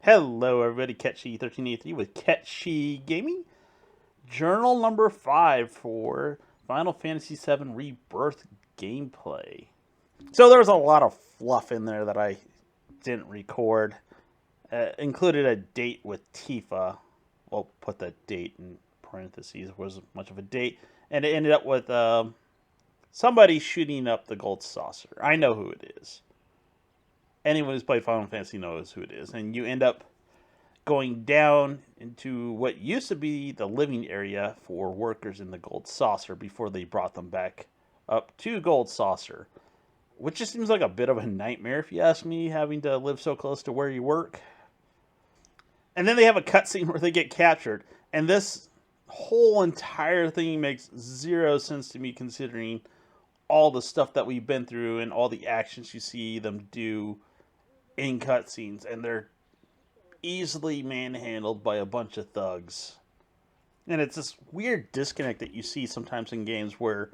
Hello, everybody. Ketchi1383 with Ketchi Gaming. Journal number 5 for Final Fantasy VII Rebirth gameplay. So there's a lot of fluff in there that I didn't record. Included a date with Tifa. Well, put that date in parentheses. It wasn't much of a date. And it ended up with somebody shooting up the gold saucer. I know who it is. Anyone who's played Final Fantasy knows who it is. And you end up going down into what used to be the living area for workers in the Gold Saucer before they brought them back up to Gold Saucer, which just seems like a bit of a nightmare if you ask me, having to live so close to where you work. And then they have a cutscene where they get captured, and this whole entire thing makes zero sense to me considering all the stuff that we've been through and all the actions you see them do in cutscenes, and they're easily manhandled by a bunch of thugs. And it's this weird disconnect that you see sometimes in games where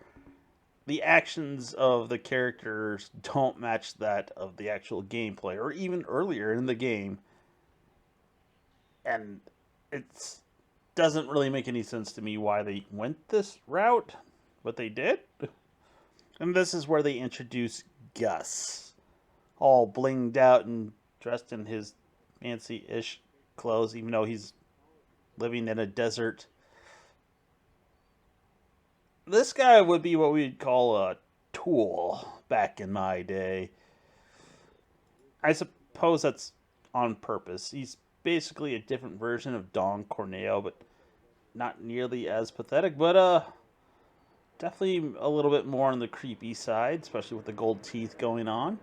the actions of the characters don't match that of the actual gameplay, or even earlier in the game. And it doesn't really make any sense to me why they went this route, but they did. And this is where they introduce Gus, all blinged out and dressed in his fancy-ish clothes, even though he's living in a desert. This guy would be what we'd call a tool back in my day. I suppose that's on purpose. He's basically a different version of Don Corneo, but not nearly as pathetic, but definitely a little bit more on the creepy side, especially with the gold teeth going on.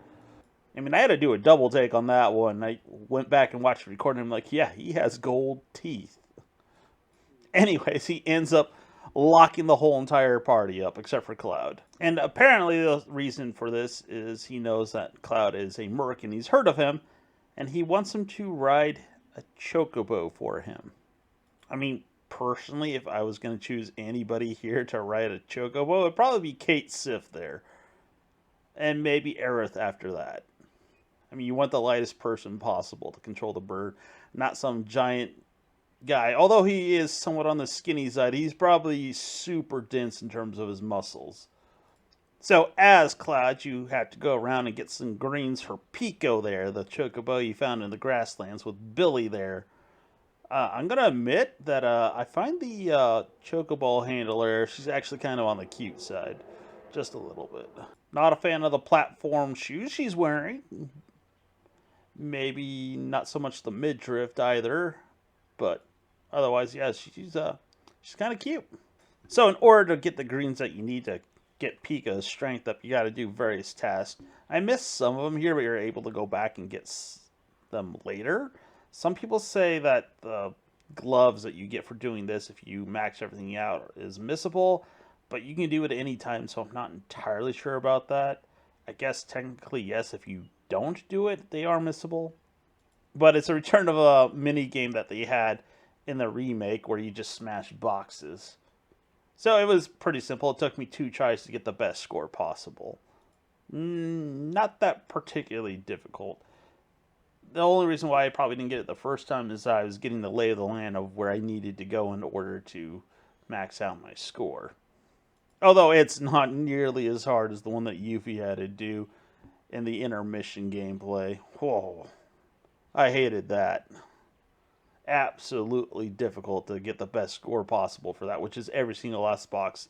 I mean, I had to do a double take on that one. I went back and watched the recording. I'm like, yeah, he has gold teeth. Anyways, he ends up locking the whole entire party up, except for Cloud. And apparently the reason for this is he knows that Cloud is a merc and he's heard of him, and he wants him to ride a chocobo for him. I mean, personally, if I was going to choose anybody here to ride a chocobo, it'd probably be Kate Sif there. And maybe Aerith after that. I mean, you want the lightest person possible to control the bird, not some giant guy. Although he is somewhat on the skinny side, he's probably super dense in terms of his muscles. So, as Cloud, you have to go around and get some greens for Pico there, the chocobo you found in the grasslands with Billy there. I'm going to admit that I find the chocobo handler, she's actually kind of on the cute side. Just a little bit. Not a fan of the platform shoes she's wearing. Maybe not so much the midriff either, but otherwise, yeah, she's kind of cute. So, in order to get the greens that you need to get Pika's strength up, you got to do various tasks. I missed some of them here, but you're able to go back and get them later. Some people say that the gloves that you get for doing this, if you max everything out, is missable, but you can do it at any time, so I'm not entirely sure about that. I guess technically, yes, if you don't do it, they are missable. But it's a return of a mini game that they had in the remake where you just smash boxes. So it was pretty simple. It took me 2 tries to get the best score possible. Not that particularly difficult. The only reason why I probably didn't get it the first time is I was getting the lay of the land of where I needed to go in order to max out my score. Although it's not nearly as hard as the one that Yuffie had to do in the intermission gameplay. Whoa. I hated that. Absolutely difficult to get the best score possible for that, which is every single last box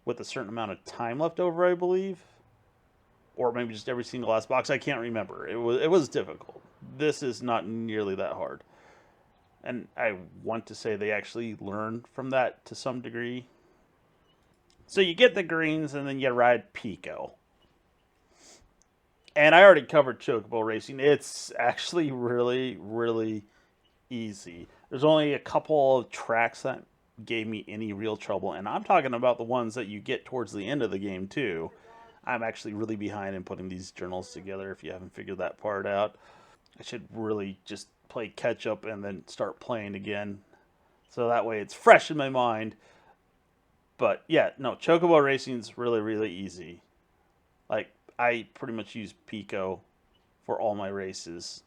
with a certain amount of time left over, I believe. Or maybe just every single last box. I can't remember. It was difficult. This is not nearly that hard. And I want to say they actually learned from that to some degree. So you get the greens and then you ride Pico. And I already covered Chocobo Racing. It's actually really, really easy. There's only a couple of tracks that gave me any real trouble. And I'm talking about the ones that you get towards the end of the game, too. I'm actually really behind in putting these journals together if you haven't figured that part out. I should really just play catch up and then start playing again. So that way it's fresh in my mind. But yeah, no, Chocobo Racing's really, really easy. Like, I pretty much use Pico for all my races.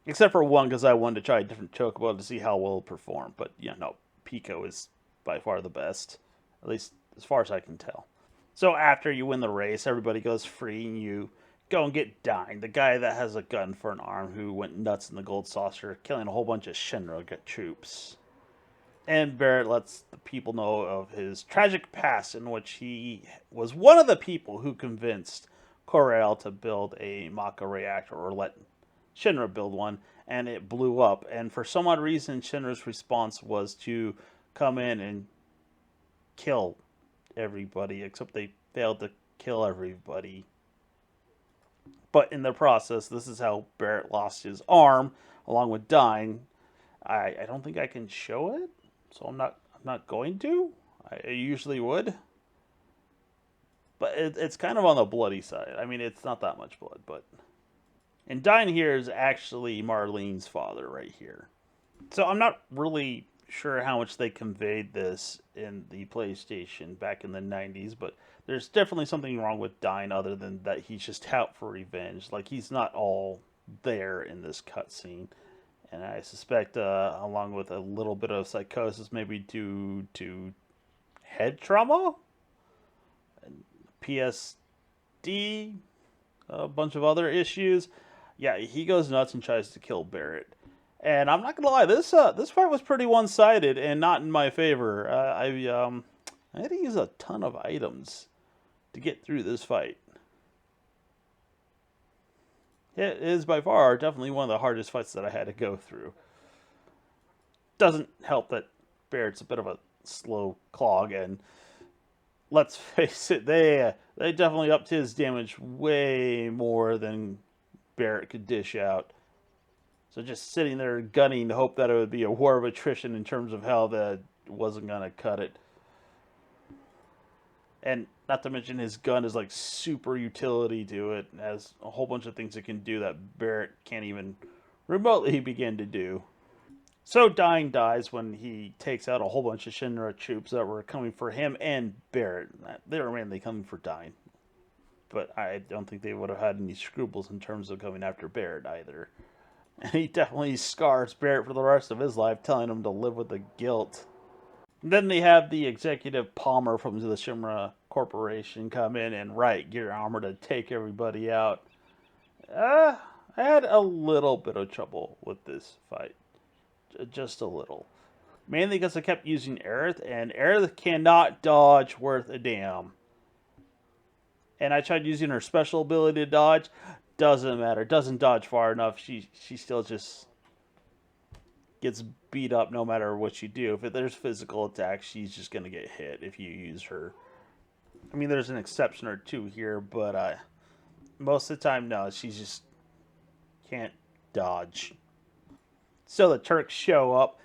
Except for one, because I wanted to try a different chocobo to see how well it performed. But, yeah, no, Pico is by far the best, at least as far as I can tell. So after you win the race, everybody goes free, and you go and get Dine, the guy that has a gun for an arm who went nuts in the Gold Saucer, killing a whole bunch of Shinra troops. And Barret lets the people know of his tragic past, in which he was one of the people who convinced Corel to build a Maka reactor, or let Shinra build one, and it blew up. And for some odd reason, Shinra's response was to come in and kill everybody, except they failed to kill everybody. But in the process, this is how Barret lost his arm, along with dying. I don't think I can show it, so I'm not going to. I usually would, but it's kind of on the bloody side. I mean, it's not that much blood, but. And Dine here is actually Marlene's father right here. So I'm not really sure how much they conveyed this in the PlayStation back in the 90s, but there's definitely something wrong with Dine other than that he's just out for revenge. Like, he's not all there in this cutscene. And I suspect, along with a little bit of psychosis, maybe due to head trauma, PSD, a bunch of other issues. Yeah, he goes nuts and tries to kill Barret. And I'm not gonna lie, this fight was pretty one-sided and not in my favor. I had to use a ton of items to get through this fight. It is by far definitely one of the hardest fights that I had to go through. Doesn't help that Barret's a bit of a slow clog, and let's face it, they definitely upped his damage way more than Barret could dish out. So just sitting there gunning to hope that it would be a war of attrition in terms of how that wasn't going to cut it. And not to mention his gun is like super utility to it. It has a whole bunch of things it can do that Barret can't even remotely begin to do. So Dine dies when he takes out a whole bunch of Shinra troops that were coming for him and Barret. They were mainly coming for Dine. But I don't think they would have had any scruples in terms of coming after Barret either. And he definitely scars Barret for the rest of his life, telling him to live with the guilt. And then they have the executive Palmer from the Shinra Corporation come in and riot gear armor to take everybody out. I had a little bit of trouble with this fight. Just a little. Mainly because I kept using Aerith, and Aerith cannot dodge worth a damn. And I tried using her special ability to dodge. Doesn't matter. Doesn't dodge far enough. She still just gets beat up no matter what you do. If there's physical attacks, she's just going to get hit if you use her. I mean, there's an exception or two here, but most of the time, no. She just can't dodge. So the Turks show up,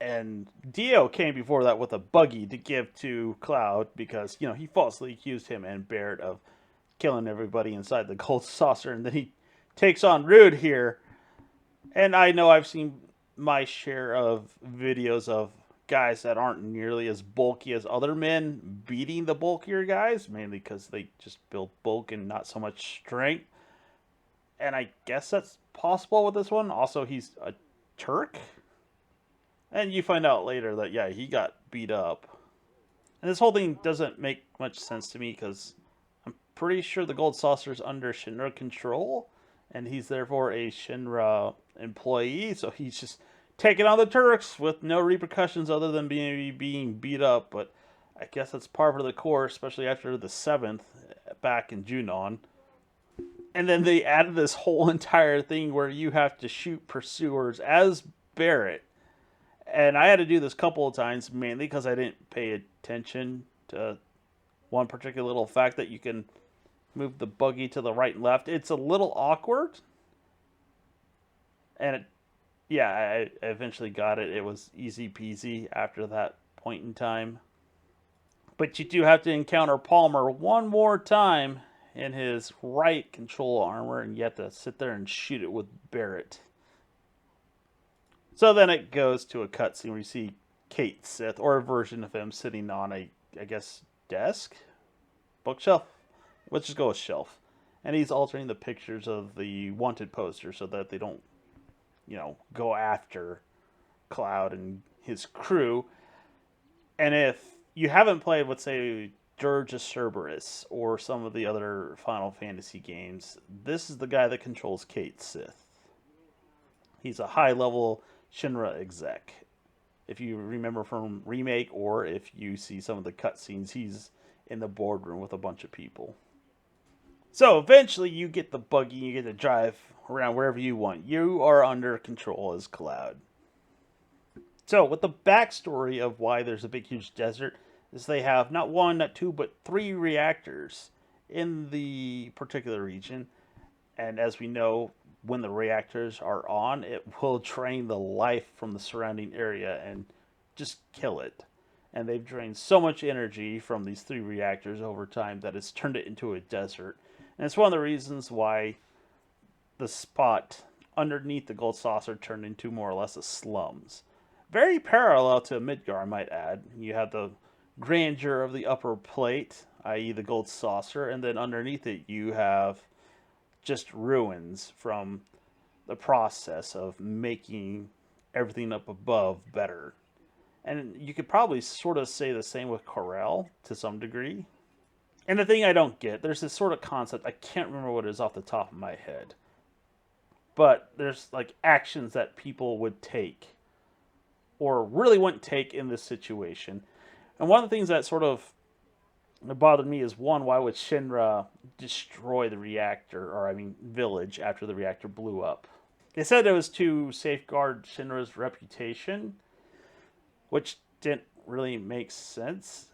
and Dio came before that with a buggy to give to Cloud because, he falsely accused him and Barret of killing everybody inside the Gold Saucer, and then he takes on Rude here. And I know I've seen my share of videos of guys that aren't nearly as bulky as other men beating the bulkier guys, mainly because they just build bulk and not so much strength. And I guess that's possible with this one. Also, he's a Turk. And you find out later that, yeah, he got beat up. And this whole thing doesn't make much sense to me because I'm pretty sure the Gold Saucer is under Shinra control, and he's therefore a Shinra employee, so he's just taking on the Turks with no repercussions other than being beat up. But I guess that's par for the course, especially after the 7th back in Junon. And then they added this whole entire thing where you have to shoot pursuers as Barret. And I had to do this a couple of times, mainly because I didn't pay attention to one particular little fact that you can move the buggy to the right and left. It's a little awkward. And I eventually got it. It was easy peasy after that point in time. But you do have to encounter Palmer one more time in his right control armor, and you have to sit there and shoot it with Barret. So then it goes to a cutscene where you see Kate Sith, or a version of him, sitting on a, I guess, desk? Bookshelf? Let's just go with shelf. And he's altering the pictures of the wanted poster so that they don't go after Cloud and his crew. And if you haven't played, let's say, Dirge of Cerberus or some of the other Final Fantasy games, this is the guy that controls Cait Sith. He's a high level Shinra exec. If you remember from Remake, or if you see some of the cutscenes, he's in the boardroom with a bunch of people. So eventually you get the buggy, you get to drive around wherever you want. You are under control as Cloud. So, with the backstory of why there's a big, huge desert, is they have not one, not two, but 3 reactors in the particular region. And as we know, when the reactors are on, it will drain the life from the surrounding area and just kill it. And they've drained so much energy from these 3 reactors over time that it's turned it into a desert. And it's one of the reasons why the spot underneath the gold saucer turned into more or less a slums. Very parallel to Midgar, I might add. You have the grandeur of the upper plate, i.e. the gold saucer, and then underneath it you have just ruins from the process of making everything up above better. And you could probably sort of say the same with Corel to some degree. And the thing I don't get, there's this sort of concept, I can't remember what it is off the top of my head, but there's like actions that people would take or really wouldn't take in this situation. And one of the things that sort of bothered me is, one, why would Shinra destroy the reactor, or I mean village, after the reactor blew up? They said it was to safeguard Shinra's reputation, which didn't really make sense.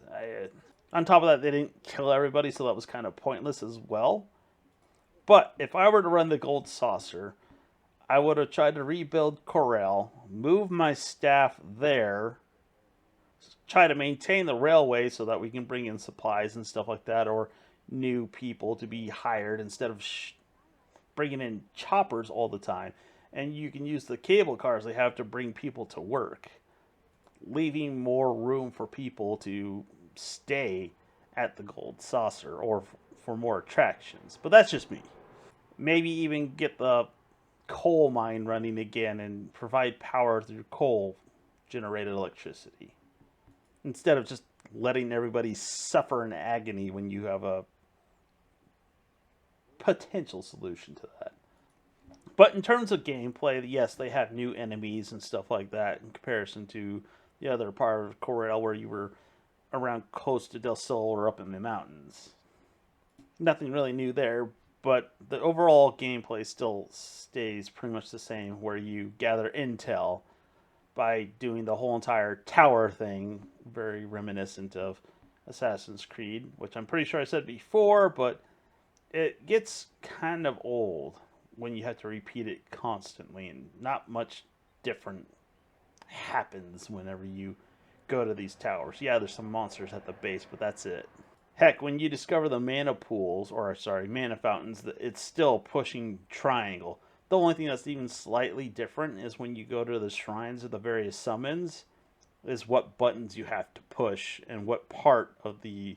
On top of that, they didn't kill everybody, so that was kind of pointless as well. But if I were to run the gold saucer, I would have tried to rebuild Corel, move my staff there, try to maintain the railway so that we can bring in supplies and stuff like that, or new people to be hired instead of bringing in choppers all the time. And you can use the cable cars they have to bring people to work, leaving more room for people to stay at the gold saucer or for more attractions. But that's just me. Maybe even get the coal mine running again and provide power through coal generated electricity, instead of just letting everybody suffer in agony when you have a potential solution to that. But in terms of gameplay, yes, they have new enemies and stuff like that in comparison to the other part of Corel where you were around Costa del Sol or up in the mountains. Nothing really new there, but the overall gameplay still stays pretty much the same, where you gather intel by doing the whole entire tower thing, very reminiscent of Assassin's Creed, which I'm pretty sure I said before, but it gets kind of old when you have to repeat it constantly, and not much different happens whenever you go to these towers. Yeah, there's some monsters at the base, but that's it. Heck, when you discover the mana pools, or sorry, mana fountains, it's still pushing triangle. The only thing that's even slightly different is when you go to the shrines of the various summons, is what buttons you have to push and what part of the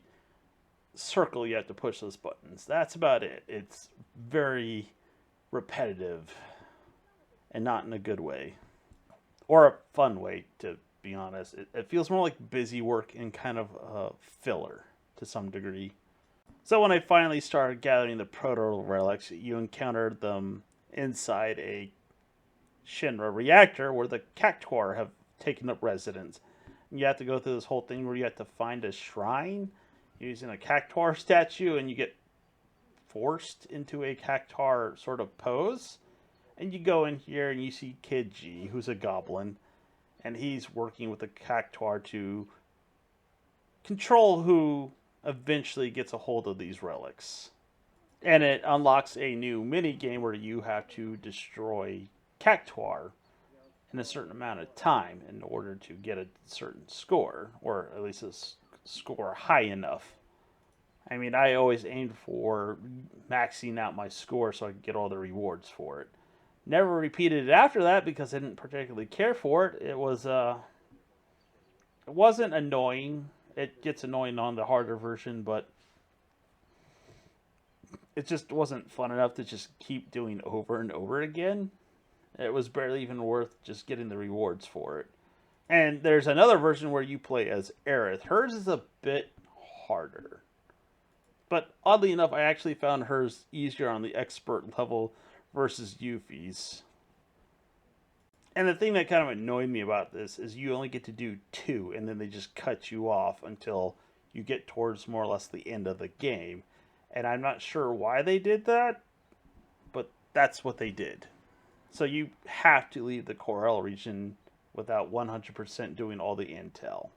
circle you have to push those buttons. That's about it. It's very repetitive and not in a good way, or a fun way, to be honest. It feels more like busy work and kind of filler to some degree. So when I finally started gathering the proto relics, you encountered them inside a Shinra reactor where the Cactuar have taken up residence. And you have to go through this whole thing where you have to find a shrine using a Cactuar statue, and you get forced into a Cactuar sort of pose. And you go in here and you see Kid G, who's a goblin, and he's working with the Cactuar to control who eventually gets a hold of these relics. And it unlocks a new mini game where you have to destroy Cactuar in a certain amount of time in order to get a certain score, or at least a score high enough. I mean, I always aimed for maxing out my score so I could get all the rewards for it. Never repeated it after that because I didn't particularly care for it. It wasn't annoying. It gets annoying on the harder version, but it just wasn't fun enough to just keep doing over and over again. It was barely even worth just getting the rewards for it. And there's another version where you play as Aerith. Hers is a bit harder. But oddly enough, I actually found hers easier on the expert level versus Yuffie's. And the thing that kind of annoyed me about this is you only get to do two, and then they just cut you off until you get towards more or less the end of the game. And I'm not sure why they did that, but that's what they did. So you have to leave the Corel region without 100% doing all the intel.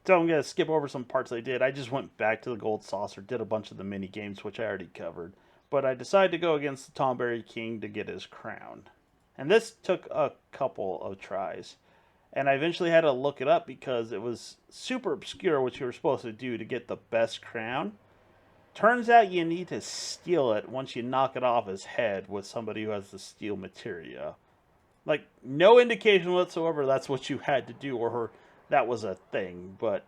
So I'm going to skip over some parts I did. I just went back to the Gold Saucer, did a bunch of the mini games, which I already covered. But I decided to go against the Tomberry King to get his crown. And this took a couple of tries. And I eventually had to look it up because it was super obscure what you were supposed to do to get the best crown. Turns out you need to steal it once you knock it off his head with somebody who has the steel materia. Like, no indication whatsoever that's what you had to do or that was a thing, but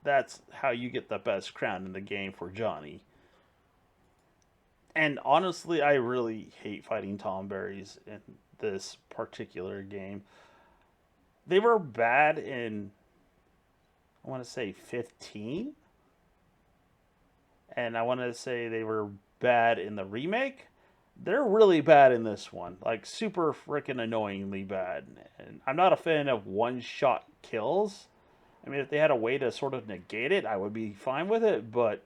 that's how you get the best crown in the game for Johnny. And honestly, I really hate fighting Tomberries in this particular game. They were bad in, I want to say 15? And I want to say they were bad in the remake. They're really bad in this one. Like, super freaking annoyingly bad. And I'm not a fan of one-shot kills. I mean, if they had a way to sort of negate it, I would be fine with it. But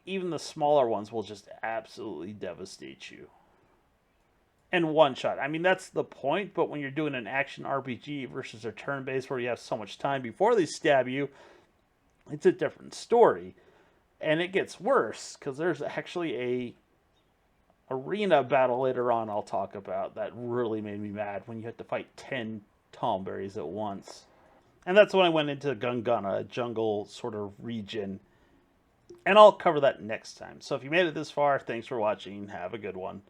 even the smaller ones will just absolutely devastate you. And one-shot. I mean, that's the point. But when you're doing an action RPG versus a turn-based where you have so much time before they stab you, it's a different story. And it gets worse, because there's actually a arena battle later on I'll talk about that really made me mad when you had to fight 10 Tomberries at once. And that's when I went into Gungana, a jungle sort of region. And I'll cover that next time. So if you made it this far, thanks for watching. Have a good one.